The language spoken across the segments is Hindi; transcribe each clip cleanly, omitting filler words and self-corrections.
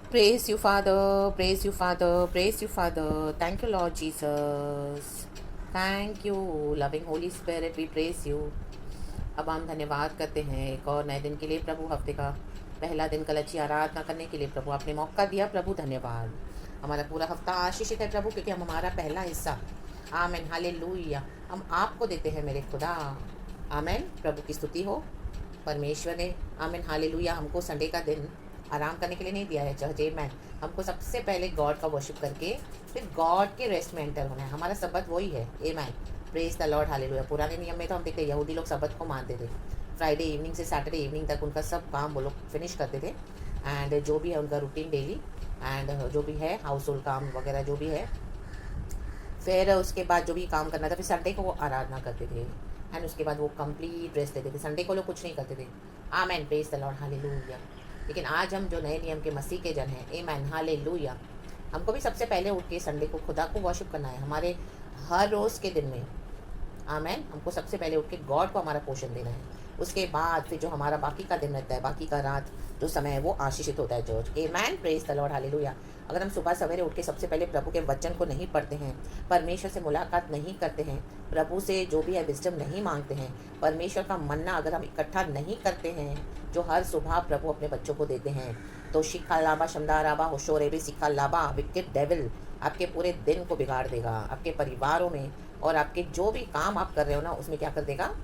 Praise you, Father. Praise you, Father. Praise you, Father. Thank you, Lord Jesus. Thank you, loving Holy Spirit. We praise you. अब हम धन्यवाद करते हैं एक और नए दिन के लिए प्रभु। हफ्ते का पहला दिन कल अच्छी आराधना करने के लिए प्रभु आपने मौका दिया। प्रभु धन्यवाद। हमारा पूरा हफ्ता आशीषित है प्रभु, क्योंकि हम हमारा पहला हिस्सा आमेन हालेलुया हम आपको देते हैं मेरे खुदा। आमेन। प्रभु की स्तुति हो। परमेश्वर ने आमेन हालेलुया हमको संडे का दिन आराम करने के लिए नहीं दिया है चर्च। मैन हमको सबसे पहले गॉड का वर्शिप करके फिर गॉड के रेस्ट में एंटर होना है। हमारा सबत वही है। Man praise the Lord hallelujah. पुराने नियम में तो हम देखते यहूदी लोग सबत को मानते थे। फ्राइडे इवनिंग से सैटरडे इवनिंग तक उनका सब काम वो लोग फिनिश करते थे। एंड जो भी है उनका रूटीन डेली एंड जो भी है हाउस होल्ड काम वगैरह जो भी है, फिर उसके बाद जो भी काम करना था, फिर संडे को वो आराधना करते थे। एंड उसके बाद वो कंप्लीट रेस्ट लेते थे। संडे को लोग कुछ नहीं करते थे। आमेन प्रेज द लॉर्ड हालेलुया। लेकिन आज हम जो नए नियम के मसीह के जन हैं, आमेन हालेलुया, हमको भी सबसे पहले उठ के संडे को खुदा को वर्शिप करना है। हमारे हर रोज़ के दिन में आमेन हमको सबसे पहले उठ के गॉड को हमारा पोषण देना है। उसके बाद फिर जो हमारा बाकी का दिन रहता है, बाकी का रात जो समय है वो आशीषित होता है church. Amen praise the Lord hallelujah. अगर हम सुबह सवेरे उठ के सबसे पहले प्रभु के वचन को नहीं पढ़ते हैं, परमेश्वर से मुलाकात नहीं करते हैं, प्रभु से जो भी है विजडम नहीं मांगते हैं, परमेश्वर का मन्ना अगर हम इकट्ठा नहीं करते हैं जो हर सुबह प्रभु अपने बच्चों को देते हैं, तो शिखा लाबा शमदा राबा होशोरे भी सिखा लाबा विकेट डेविल आपके पूरे दिन को बिगाड़ देगा। आपके परिवारों में और आपके जो भी काम आप कर रहे हो ना उसमें क्या कर देगा,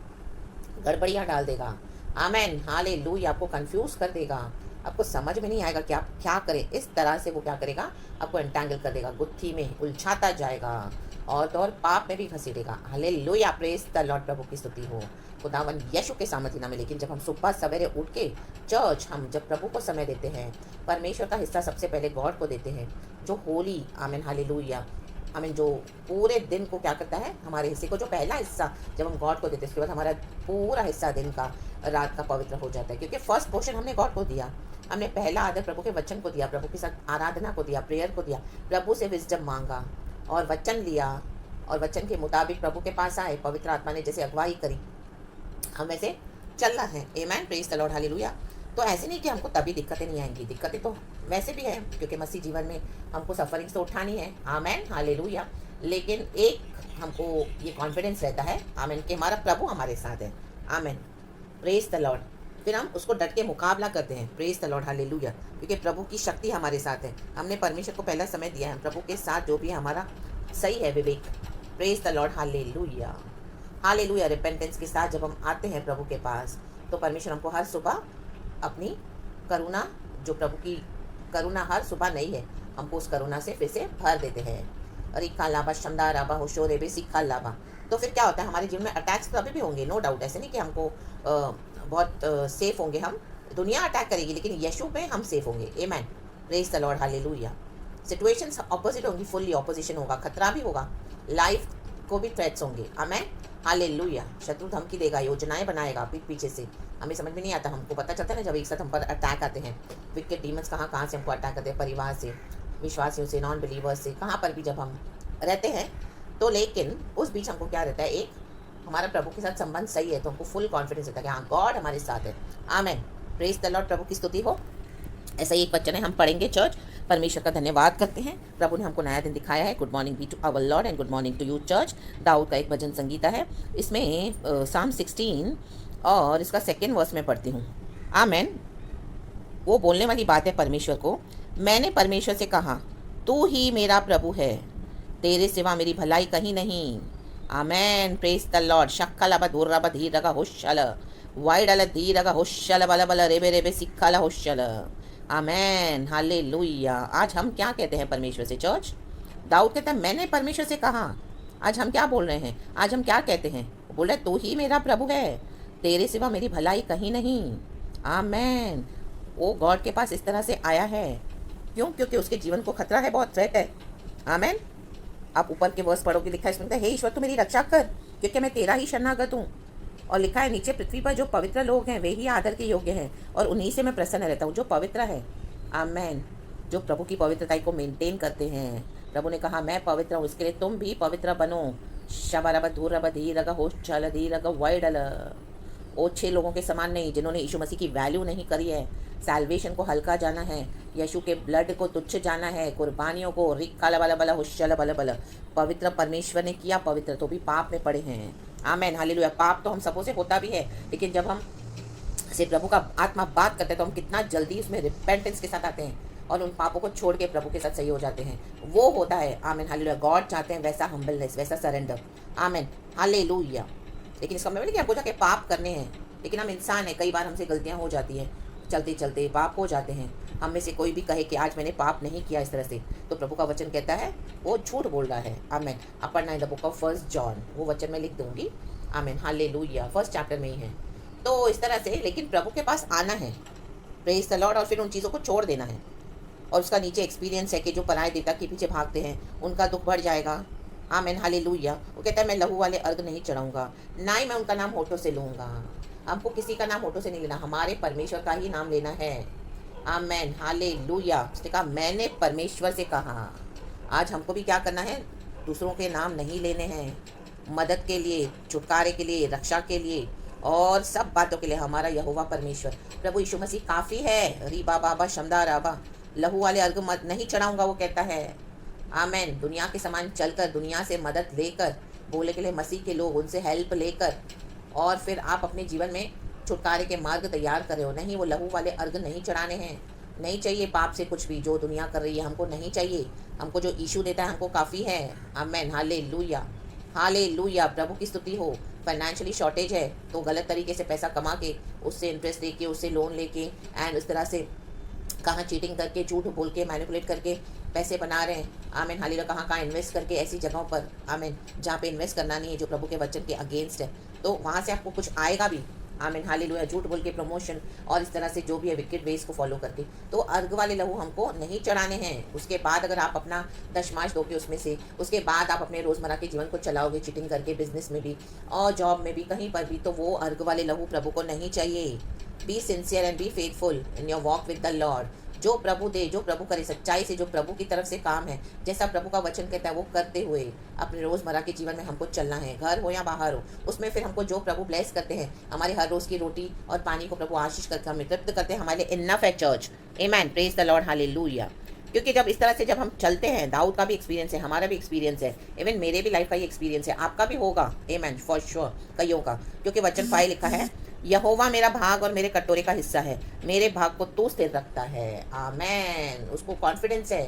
गड़बड़ियाँ डाल देगा। Amen hallelujah. आपको कंफ्यूज कर देगा। आपको समझ में नहीं आएगा कि आप क्या करें। इस तरह से वो क्या करेगा, आपको एंटेंगल कर देगा, गुत्थी में उलझाता जाएगा और तो और पाप में भी घसीटेगा। Hallelujah praise the Lord. प्रभु की स्तुति हो खुदावन यीशु के सामर्थ्य नाम में। लेकिन जब हम सुबह सवेरे उठ के चर्च हम जब प्रभु को समय देते हैं, परमेश्वर का हिस्सा सबसे पहले गॉड को देते हैं जो होली आमेन हालेलुया आमीन जो पूरे दिन को क्या करता है, हमारे हिस्से को जो पहला हिस्सा जब हम गॉड को देते हैं उसके बाद हमारा पूरा हिस्सा दिन का रात का पवित्र हो जाता है। क्योंकि फर्स्ट पोर्शन हमने गॉड को दिया, हमने पहला आदर प्रभु के वचन को दिया, प्रभु के साथ आराधना को दिया, प्रेयर को दिया, प्रभु से विजडम मांगा और वचन लिया और वचन के मुताबिक प्रभु के पास आए। पवित्र आत्मा ने जैसे अगुवाई करी हम वैसे चलना है। Amen praise the Lord hallelujah. तो ऐसे नहीं कि हमको तभी दिक्कतें नहीं आएंगी, दिक्कतें तो वैसे भी हैं क्योंकि मसीह जीवन में हमको सफरिंग्स तो उठानी है। Amen hallelujah. लेकिन एक हमको ये कॉन्फिडेंस रहता है आमेन कि हमारा प्रभु हमारे साथ है। Amen praise the Lord. फिर हम उसको डट के मुकाबला करते हैं। Praise the Lord hallelujah. क्योंकि प्रभु की शक्ति हमारे साथ है। हमने परमेश्वर को पहला समय दिया है, प्रभु के साथ जो भी है हमारा सही है विवेक। Praise the Lord hallelujah hallelujah. Repentance के साथ जब हम आते हैं प्रभु के पास, तो परमेश्वर हमको हर सुबह अपनी करुणा, जो प्रभु की करुणा हर सुबह नई है, हमको उस करुणा से फिर से भर देते हैं। और इक्का लाभा शमदा राबा होशोरे भी सिक्का लाभा। तो फिर क्या होता है, हमारे जीवन में अटैक्स तो अभी भी होंगे, नो डाउट। ऐसे नहीं कि हमको बहुत सेफ होंगे हम, दुनिया अटैक करेगी लेकिन यीशु पे हम सेफ होंगे। आमेन praise the Lord hallelujah. Situations opposite होंगी, फुल्ली ऑपोजिशन होगा, खतरा भी होगा, लाइफ को भी थ्रेट्स होंगे। Amen hallelujah. शत्रु धमकी देगा, योजनाएं बनाएगा पीठ पीछे से, हमें समझ में नहीं आता। हमको पता चलता है ना जब एक साथ हम पर अटैक आते हैं, विकेट डीमंस कहाँ से हमको अटैक करते हैं, परिवार से, विश्वासियों से, नॉन बिलीवर्स से, कहाँ पर भी जब हम रहते हैं। तो लेकिन उस बीच हमको क्या रहता है, एक हमारा प्रभु के साथ संबंध सही है तो हमको फुल कॉन्फिडेंस रहता है कि हाँ गॉड हमारे साथ है। Amen praise the Lord. प्रभु की स्तुति हो। ऐसा ही एक वचन है हम पढ़ेंगे चर्च। परमेश्वर का धन्यवाद करते हैं, प्रभु ने हमको नया दिन दिखाया है। Good morning be to our lord and good morning to you church. Dawood का एक भजन संगीता है, इसमें साम 16 और इसका सेकेंड वर्स में पढ़ती हूँ। आमेन। वो बोलने वाली बात है परमेश्वर को। मैंने परमेश्वर से कहा, तू ही मेरा प्रभु है, तेरे सिवा मेरी भलाई कहीं नहीं। Amen praise the Lord. शक्का लबा दूर रबा धीर रगा होशल वाइड अल धीर रगा होशल बल बल रेबे रेबे सिक्का होशल। Amen hallelujah. आज हम क्या कहते हैं परमेश्वर से चर्च? दाऊद कहता है मैंने परमेश्वर से कहा। आज हम क्या बोल रहे हैं, आज हम क्या कहते हैं? वो बोल रहे तू ही मेरा प्रभु है, तेरे सिवा मेरी भलाई कहीं नहीं। आमेन। वो गॉड के पास इस तरह से आया है, क्यों? क्योंकि उसके जीवन को खतरा है, बहुत थ्रेट है। आमेन। आप ऊपर के वर्स पढ़ोगे, लिखा है इसमें, हे ईश्वर तू मेरी रक्षा कर क्योंकि मैं तेरा ही शरणागत हूँ। और लिखा है नीचे, पृथ्वी पर जो पवित्र लोग हैं वे ही आदर के योग्य हैं और उन्हीं से मैं प्रसन्न रहता हूँ, जो पवित्र है। आमेन। जो प्रभु की पवित्रता को मेंटेन करते हैं। प्रभु ने कहा मैं पवित्र हूँ, इसके लिए तुम भी पवित्र बनो। शबरब धूरब धीरग होश चल धीरग वाइडल। वो 6 लोगों के समान नहीं जिन्होंने यीशु मसीह की वैल्यू नहीं करी है, सैल्वेशन को हल्का जाना है, यीशु के ब्लड को तुच्छ जाना है, कुर्बानियों को रिक्का बला बला हुश्शल बला बला। पवित्र परमेश्वर ने किया पवित्र, तो भी पाप में पड़े हैं। Amen hallelujah. पाप तो हम सबों से होता भी है, लेकिन जब हम से प्रभु का आत्मा बात करते हैं तो हम कितना जल्दी उसमें रिपेंटेंस के साथ आते हैं और उन पापों को छोड़ के प्रभु के साथ सही हो जाते हैं। वो होता है आमेन हालेलुया। गॉड चाहते हैं वैसा हम्बलनेस, वैसा सरेंडर। Amen hallelujah. लेकिन इसका मतलब नहीं कि आपको जाके पाप करने हैं, लेकिन हम इंसान हैं, कई बार हमसे गलतियां हो जाती हैं, चलते चलते पाप हो जाते हैं। हम में से कोई भी कहे कि आज मैंने पाप नहीं किया इस तरह से, तो प्रभु का वचन कहता है वो झूठ बोल रहा है। आमेन। आप पढ़ना इन द बुक ऑफ 1 जॉन, वो वचन मैं लिख दूंगी। Amen hallelujah. 1 चैप्टर में ही है। तो इस तरह से लेकिन प्रभु के पास आना है, प्रेज द लॉर्ड, और फिर उन चीज़ों को छोड़ देना है। और उसका नीचे एक्सपीरियंस है कि जो पराये देवता के पीछे भागते हैं उनका दुख बढ़ जाएगा। Amen hallelujah. वो कहता है मैं लहू वाले अर्घ नहीं चढ़ाऊंगा, ना ही मैं उनका नाम होठों से लूँगा। हमको किसी का नाम होठों से नहीं लेना, हमारे परमेश्वर का ही नाम लेना है। Amen hallelujah. उसने कहा मैंने परमेश्वर से कहा। आज हमको भी क्या करना है, दूसरों के नाम नहीं लेने हैं। मदद के लिए, छुटकारे के लिए, रक्षा के लिए और सब बातों के लिए हमारा यहोवा परमेश्वर प्रभु यीशु मसीह काफ़ी है। रीबा बाबा शमदा राबा। लहू वाले अर्घ मत नहीं चढ़ाऊंगा, वो कहता है। आमेन। दुनिया के समान चलकर, दुनिया से मदद लेकर, बोले के लिए मसीह के लोग, उनसे हेल्प लेकर, और फिर आप अपने जीवन में छुटकारे के मार्ग तैयार कर रहे हो। नहीं, वो लहू वाले अर्घ नहीं चढ़ाने हैं। नहीं चाहिए पाप से कुछ भी जो दुनिया कर रही है, हमको नहीं चाहिए। हमको जो यीशु देता है हमको काफ़ी है। Amen hallelujah. हालेलुया। प्रभु की स्तुति हो। फाइनेंशियली शॉर्टेज है तो गलत तरीके से पैसा कमा के, उससे इंटरेस्ट लेके, उससे लोन लेके एंड इस तरह से कहाँ चीटिंग करके, झूठ बोल के, मैनिपुलेट करके पैसे बना रहे हैं। आमीन हालेलुया। कहाँ इन्वेस्ट करके ऐसी जगहों पर, आमीन, जहाँ पे इन्वेस्ट करना नहीं है, जो प्रभु के वचन के अगेंस्ट है, तो वहाँ से आपको कुछ आएगा भी। आमीन हालेलुया। झूठ बोल के प्रमोशन और इस तरह से जो भी है विकेट वेज को फॉलो करके, तो अर्घ वाले लहू हमको नहीं चढ़ाने हैं। उसके बाद अगर आप अपना दशमांश दोगे उसमें से, उसके बाद आप अपने रोज़मर्रा के जीवन को चलाओगे चीटिंग करके, बिजनेस में भी और जॉब में भी, कहीं पर भी, तो वो अर्घ वाले लहू प्रभु को नहीं चाहिए। Be sincere and be faithful in your walk with the Lord. जो प्रभु दे, जो प्रभु करे, सच्चाई से जो प्रभु की तरफ से काम है, जैसा प्रभु का वचन कहता है वो करते हुए अपने रोज़मर्रा के जीवन में हमको चलना है। घर हो या बाहर हो, उसमें फिर हमको जो प्रभु ब्लेस करते हैं, हमारे हर रोज़ की रोटी और पानी को प्रभु आशीष करके हमें तृप्त करते हैं, हमारे लिए इनफ है church. Amen. Praise the Lord hallelujah. क्योंकि जब इस तरह से जब हम चलते हैं, दाऊद का भी एक्सपीरियंस है, हमारा भी एक्सपीरियंस है, इवन मेरे भी लाइफ का ही एक्सपीरियंस है, आपका भी होगा। आमेन फॉर श्योर, कईयों का। क्योंकि वचन 5 लिखा है, यहोवा मेरा भाग और मेरे कटोरे का हिस्सा है, मेरे भाग को तू स्थिर रखता है। आमेन। उसको कॉन्फिडेंस है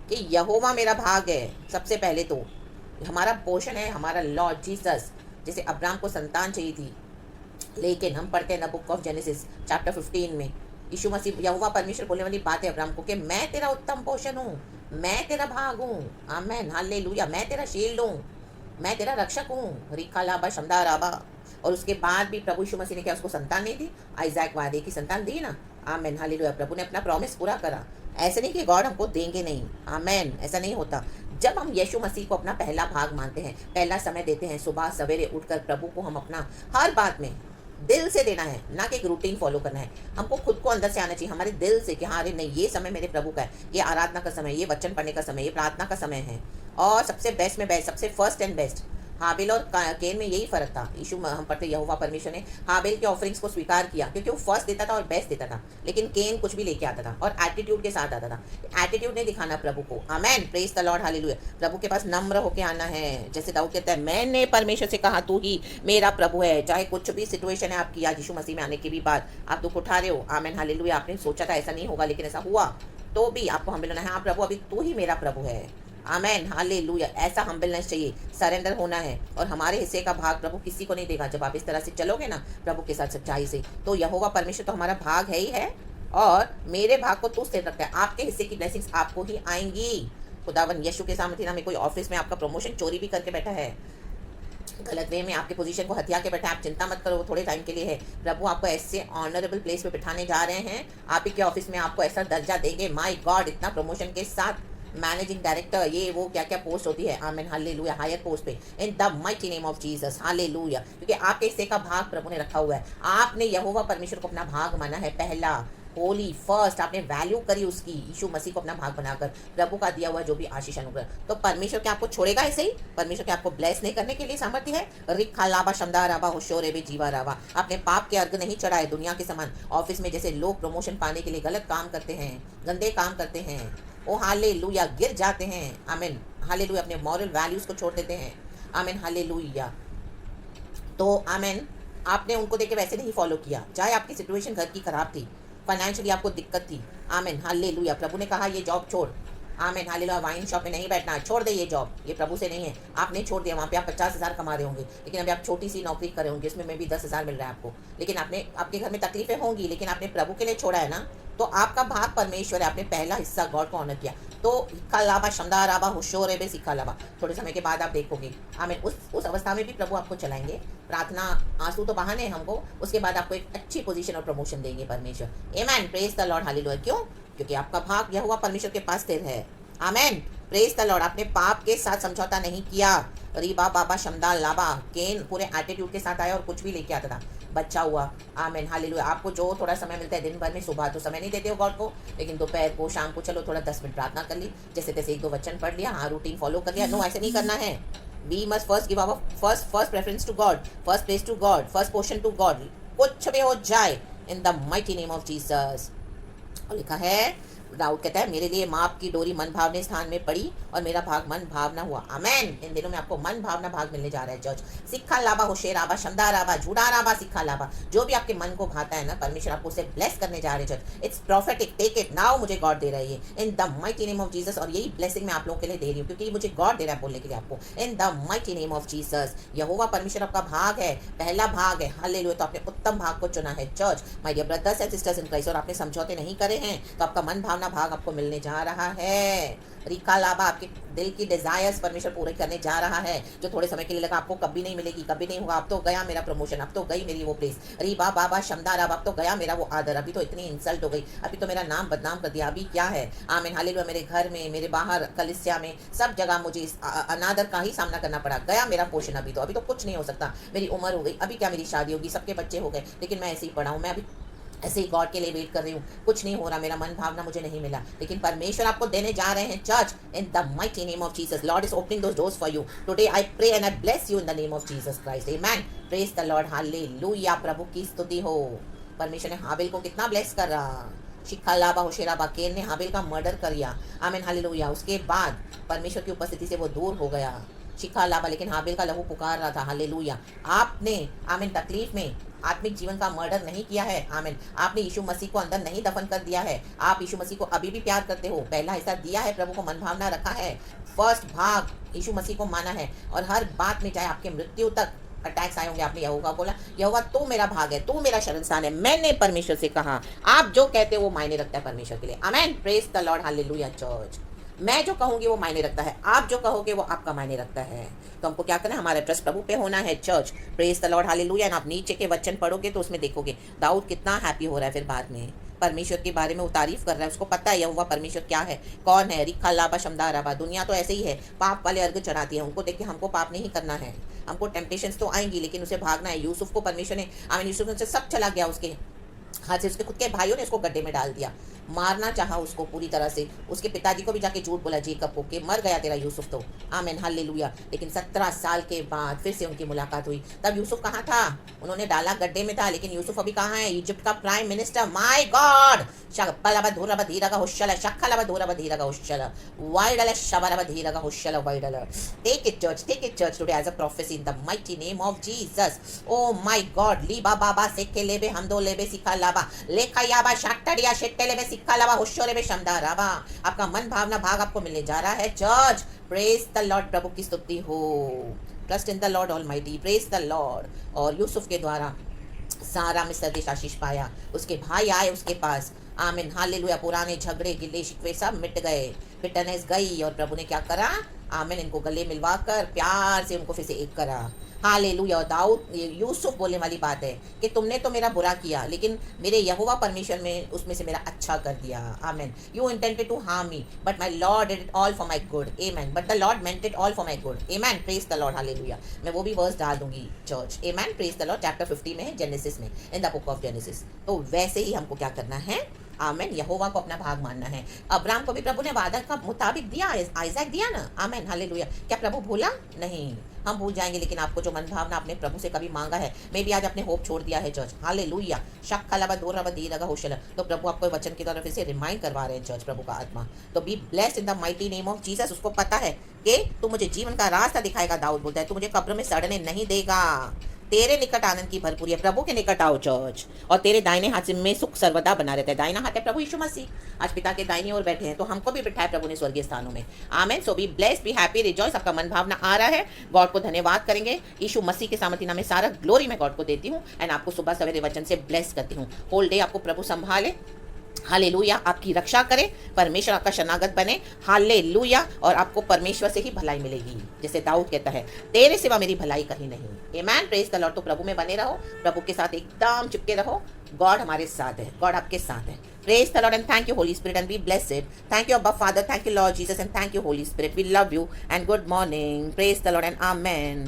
कि यहोवा मेरा भाग है। सबसे पहले तो हमारा पोषण है, हमारा लॉर्ड जीसस। जैसे अब्राहम को संतान चाहिए थी, लेकिन हम पढ़ते हैं ना बुक ऑफ जेनेसिस चैप्टर 15 में, यीशु मसीह यहोवा परमेश्वर बोलने वाली बात है अब्राहम को कि मैं तेरा उत्तम पोषण हूँ, मैं तेरा भाग हूँ। Amen hallelujah. मैं तेरा शील्ड हूँ, मैं तेरा रक्षक हूँ। रिखा लाबा शमदा राबा। और उसके बाद भी प्रभु यीशु मसीह ने क्या उसको संतान नहीं दी? आइजैक वादे की संतान दी ना। Amen hallelujah. प्रभु ने अपना प्रॉमिस पूरा करा। ऐसे नहीं कि गॉड हमको देंगे नहीं। आमेन। ऐसा नहीं होता। जब हम यीशु मसीह को अपना पहला भाग मानते हैं, पहला समय देते हैं, सुबह सवेरे उठकर प्रभु को हम अपना हर बात में दिल से देना है, ना कि एक रूटीन फॉलो करना है। हमको खुद को अंदर से आना चाहिए, हमारे दिल से कि हाँ अरे नहीं, ये समय मेरे प्रभु का है, ये आराधना का समय, ये वचन पढ़ने का समय, ये प्रार्थना का समय है। और सबसे बेस्ट में बेस्ट, सबसे फर्स्ट एंड बेस्ट, हाबिल और केन में यही फर्क था। यीशु हम पढ़ते यहोवा परमेश्वर ने हाबिल के ऑफरिंग्स को स्वीकार किया क्योंकि वो फर्स्ट देता था और बेस्ट देता था, लेकिन केन कुछ भी लेके आता था और एटीट्यूड के साथ आता था। एटीट्यूड नहीं दिखाना प्रभु को। Amen. Praise the Lord hallelujah. प्रभु के पास नम्र होके आना है। जैसे दाऊद कहता है, मैंने परमेश्वर से कहा तू ही मेरा प्रभु है। चाहे कुछ भी सिचुएशन है आपकी, आज यीशु मसीह में आने के भी बाद आप दुख उठा रहे हो, आमेन हालेलुया, आपने सोचा था ऐसा नहीं होगा लेकिन ऐसा हुआ, तो भी आपको हम्बल होना है। हाँ प्रभु, अभी तू ही मेरा प्रभु है। Amen hallelujah. ऐसा हम्बलनेस चाहिए, सरेंडर होना है। और हमारे हिस्से का भाग प्रभु किसी को नहीं देगा। जब आप इस तरह से चलोगे ना प्रभु के साथ सच्चाई से, तो यहोवा परमेश्वर तो हमारा भाग है ही है, और मेरे भाग को तू स्थिर रखता है। आपके हिस्से की ब्लेसिंग्स आपको ही आएंगी। खुदावन यीशु के सामने ना, में कोई ऑफिस में आपका प्रमोशन चोरी भी करके बैठा है, गलत वे में आपके पोजीशन को हथिया के बैठा है, आप चिंता मत करो, वो थोड़े टाइम के लिए है। प्रभु आपको ऐसे ऑनरेबल प्लेस पे बिठाने जा रहे हैं, आप ही के ऑफिस में आपको ऐसा दर्जा देंगे, माय गॉड, इतना प्रमोशन के साथ, मैनेजिंग डायरेक्टर, ये वो क्या क्या पोस्ट होती है। Amen hallelujah. हायर पोस्ट पे इन the mighty name of Jesus hallelujah. क्योंकि आपके हिस्से का भाग प्रभु ने रखा हुआ है। आपने यहोवा परमेश्वर को अपना भाग माना है पहला। होली फर्स्ट आपने वैल्यू करी उसकी, यीशु मसीह को अपना भाग बनाकर, प्रभु का दिया हुआ जो भी आशीष अनुग्रह, तो परमेश्वर क्या आपको छोड़ेगा ऐसे ही? परमेश्वर क्या आपको ब्लेस नहीं करने के लिए सामर्थ्य है? रिखा लाभा शमदा राबा होशोरे बे जीवा राबा। आपने पाप के अर्घ नहीं चढ़ाए दुनिया के समान। ऑफिस में जैसे लोग प्रमोशन पाने के लिए गलत काम करते हैं, गंदे काम करते हैं, ओ हालेलुया, गिर जाते हैं, आमीन हालेलुया, अपने मॉरल वैल्यूज को छोड़ देते हैं, आमीन हालेलुया। तो आमीन आपने उनको देख के वैसे नहीं फॉलो किया, चाहे आपकी सिचुएशन घर की खराब थी, फाइनेंशियली आपको दिक्कत थी, आमीन हालेलुया, प्रभु ने कहा ये जॉब छोड़, आमीन हालेलुया, वाइन शॉप में नहीं बैठना, छोड़ दे ये जॉब, ये प्रभु से नहीं है, आपने छोड़ दिया। वहाँ पे आप 50,000 कमा रहे होंगे, लेकिन अभी आप छोटी सी नौकरी कर रहे होंगे, इसमें भी 10,000 मिल रहा है आपको, लेकिन आपने, आपके घर में तकलीफें होंगी, लेकिन आपने प्रभु के लिए छोड़ा है ना, तो आपका भाग परमेश्वर है, आपने पहला हिस्सा गॉड को ऑनर किया। तो हिक्का लाभा शमदा राबा होशोरे बे सिक्का लाभा, थोड़े समय के बाद आप देखोगे, आमीन उस अवस्था में भी प्रभु आपको चलाएंगे। प्रार्थना आंसू तो बहाने हैं हमको, उसके बाद आपको एक अच्छी पोजीशन और प्रमोशन देंगे परमेश्वर। आमेन, प्रेज द लॉर्ड हालेलुया। क्यों? क्योंकि आपका भाग यहोवा परमेश्वर के पास स्थिर है। Amen, praise the Lord. आपने पाप के साथ समझौता नहीं किया। रीबा बाबा शमदा लाबा, केन पूरे एटीट्यूड के साथ आया और कुछ भी लेके आता था, बच्चा हुआ। Amen hallelujah. आपको जो थोड़ा समय मिलता है दिन भर में, सुबह तो समय नहीं देते हो गॉड को, लेकिन दोपहर को, शाम को चलो थोड़ा 10 मिनट प्रार्थना कर ली, जैसे तैसे 1-2 वचन पढ़ लिया, हाँ रूटीन फॉलो कर लिया। नो, ऐसे नहीं करना है। We must first give our first preference to God, first place to God, first portion to God, कुछ भी हो जाए, in the mighty name of Jesus. और लिखा है, दाऊद कहता है, मेरे लिए माप की डोरी मन भावने स्थान में पड़ी और मेरा भाग मन भावना हुआ। आमेन। इन दिनों में आपको मन भावना भाग मिलने जा रहा है चर्च। सिक्खा लाभा होशे राबा शमदा राबा झूठा राबा सिक्खा लाभा, जो भी आपके मन को भाता है ना, परमेश्वर आपको उसे ब्लेस करने जा रहे हैं church. It's prophetic, take it now. मुझे गॉड दे रही है in the mighty name of Jesus, और यही ब्लेसिंग मैं आप लोगों के लिए दे रही हूँ, क्योंकि मुझे गॉड दे रहा है बोलने के लिए आपको, in the mighty name of Jesus. यहोवा परमेश्वर आपका भाग है, पहला भाग है। हालेलुया। तो आपने उत्तम भाग को चुना है church, my dear brothers and sisters in Christ, और आपने समझौते नहीं करे हैं, तो आपका मन भावना भाग आपको मिलने जा रहा है। रिका लाभा, आपके दिल की डिजायर्स परमेश्वर पूरे करने जा रहा है, जो थोड़े समय के लिए लगा आपको कभी नहीं मिलेगी, कभी नहीं होगा। अब तो गया मेरा प्रमोशन, अब तो गई मेरी वो प्लेस, रीबा बाबा शमदा राबा, अब तो गया मेरा वो आदर, अभी तो इतनी इंसल्ट हो गई, अभी तो मेरा नाम बदनाम कर दिया, अभी क्या है। आमीन हालेलुया। मेरे घर में, मेरे बाहर कलिसिया में, सब जगह मुझे इस अनादर का ही सामना करना पड़ा, गया मेरा पोषण। अभी तो कुछ नहीं हो सकता, मेरी उम्र हो गई, अभी क्या मेरी शादी होगी, सबके बच्चे हो गए, लेकिन मैं ऐसे ही पड़ा हूँ, मैं अभी ऐसे ही गॉड के लिए वेट कर रही हूँ, कुछ नहीं हो रहा, मेरा मन भावना मुझे नहीं मिला, लेकिन परमेश्वर आपको देने जा रहे हैं church, in the mighty name of Jesus. Lord is opening those doors for you today. I pray and I bless you in the name of Jesus Christ. Amen, praise the Lord hallelujah. प्रभु की स्तुति हो। परमेश्वर ने हाबिल को कितना ब्लेस कर रहा। शिखा लाभा होशेराबा, केन ने हाबिल का मर्डर कर दिया। आमीन हालेलुया। उसके बाद परमेश्वर की उपस्थिति से वो दूर हो गया, शिखा लाभा, लेकिन हाबिल का लहू पुकार रहा था। हालेलुया। आपने आमीन तकलीफ में आत्मिक जीवन का मर्डर नहीं किया है। आमीन। आपने यीशु मसीह को अंदर नहीं दफन कर दिया है, आप यीशु मसीह को अभी भी प्यार करते हो, पहला हिस्सा दिया है, प्रभु को मन भावना रखा है, फर्स्ट भाग यीशु मसीह को माना है, और हर बात में, चाहे आपके मृत्यु तक अटैक्स आए होंगे, आपने यहोवा बोला, यहोवा तू मेरा भाग है, तू मेरा शरण स्थान है। मैंने परमेश्वर से कहा, आप जो कहते हो वो मायने रखता है परमेश्वर के लिए। Amen, praise the Lord hallelujah church. मैं जो कहूँगी वो मायने रखता है, आप जो कहोगे वो आपका मायने रखता है। तो हमको क्या करना है, हमारा ट्रस्ट प्रभु पे होना है church. Praise the Lord hallelujah. आप नीचे के वचन पढ़ोगे तो उसमें देखोगे दाऊद कितना हैप्पी हो रहा है, फिर बाद में परमेश्वर के बारे में वो तारीफ कर रहा है, उसको पता है यहोवा परमेश्वर क्या है, कौन है। रिखा लाभा शमदा राबा। दुनिया तो ऐसे ही है, पाप वाले अर्घ चढ़ाती है, उनको देख के हमको पाप नहीं करना है, हमको टेम्पटेशंस तो आएंगी, लेकिन उसे भागना है। यूसुफ को परमेश्वर ने, आमीन, यूसुफ से सब चला गया उसके हाथ से, उसके खुद के भाइयों ने उसको गड्ढे में डाल दिया, मारना चाहा उसको पूरी तरह से, उसके पिताजी को भी जाके झूठ बोला जेकब को कि मर गया तेरा यूसुफ तो। आमीन हालेलुया। लेकिन 17 साल के बाद फिर से उनकी मुलाकात हुई, तब यूसुफ कहाँ था, उन्होंने डाला गड्ढे में था, लेकिन यूसुफ अभी कहाँ है, इजिप्ट का prime minister. My God. Take it church today as a prophecy in the mighty name of Jesus. Oh my God. Liba baba seke lebe hamdo lebe sikha laba lekha yaba shaktariya shette lebe sikha laba होशो लेबे शमदा राबा। आपका मन भावना भाग आपको मिलने जा रहा है चर्च। Praise the Lord. प्रभु की स्तुति हो। Trust in the Lord almighty. Praise the Lord. और यूसुफ के द्वारा सारा मिस्र देश आशीष पाया, उसके भाई आए उसके पास। आमीन हालेलुया। पुराने झगड़े गिले शिकवे सब मिट गए, बिटरनेस गई, और प्रभु ने क्या करा, आमेन। इनको गले मिलवा कर प्यार से उनको फिर से एक करा। हालेलुया। दाऊद यूसुफ बोलने वाली बात है कि तुमने तो मेरा बुरा किया, लेकिन मेरे यहोवा परमेश्वर में उसमें से मेरा अच्छा कर दिया। Amen. You intended to harm me but my Lord did it all for my good. Amen. But the Lord meant it all for my good. Amen. Praise the Lord. Hallelujah. मैं वो भी वर्स डाल दूंगी church. Amen. Praise the Lord. Chapter 50 में है, जेनेसिस में, in the book of Genesis. तो वैसे ही हमको क्या करना है? आमेन। यहोवा को अपना भाग मानना है। अब्राहम को भी प्रभु ने वादा का मुताबिक दिया, आइजैक दिया ना। आमेन। हालेलुया। क्या प्रभु भूला? नहीं। हम भूल जाएंगे, लेकिन आपको जो मन भावना आपने प्रभु से कभी मांगा है, मैं भी आज अपने होप छोड़ दिया है चर्च। हालेलुया। शक्का लबा दो रबा दी लगा होशल। तो प्रभु आपको वचन की तरफ से रिमाइंड करवा रहे हैं चर्च, प्रभु का आत्मा। तो be blessed in the mighty name of Jesus. उसको पता है कि तू मुझे जीवन का रास्ता दिखाएगा। दाऊद बोलता है तू मुझे कब्र में सड़ने नहीं देगा। तेरे निकट आनंद की भरपूरी है। प्रभु के निकट आओ चर्च, और तेरे दाहिने हाथ में सुख सर्वदा बना रहता है। दाहिना हाथ है प्रभु यीशु मसीह। आज पिता के दाहिनी ओर बैठे हैं, तो हमको भी बिठाया प्रभु ने स्वर्गीय स्थानों में। Amen. So be blessed, be happy, rejoice. आपका मन भावना आ रहा है, गॉड को धन्यवाद करेंगे। यीशु मसीह के सामर्थ्य नाम में सारा ग्लोरी मैं गॉड को देती हूँ, एंड आपको सुबह सवेरे वचन से ब्लेस करती हूँ। होल डे आपको प्रभु संभाले। हालेलुया। आपकी रक्षा करे, परमेश्वर आपका शरणागत बने। हालेलुया। और आपको परमेश्वर से ही भलाई मिलेगी, जैसे दाऊद कहता है तेरे सिवा मेरी भलाई कहीं नहीं। आमेन। Praise the Lord. तो प्रभु में बने रहो, प्रभु के साथ एकदम चिपके रहो। गॉड हमारे साथ है, गॉड आपके साथ है। Praise the Lord and thank you Holy Spirit and be blessed. Thank you Abba Father, thank you Lord Jesus and thank you Holy Spirit. We love you and good morning. Praise the Lord and amen.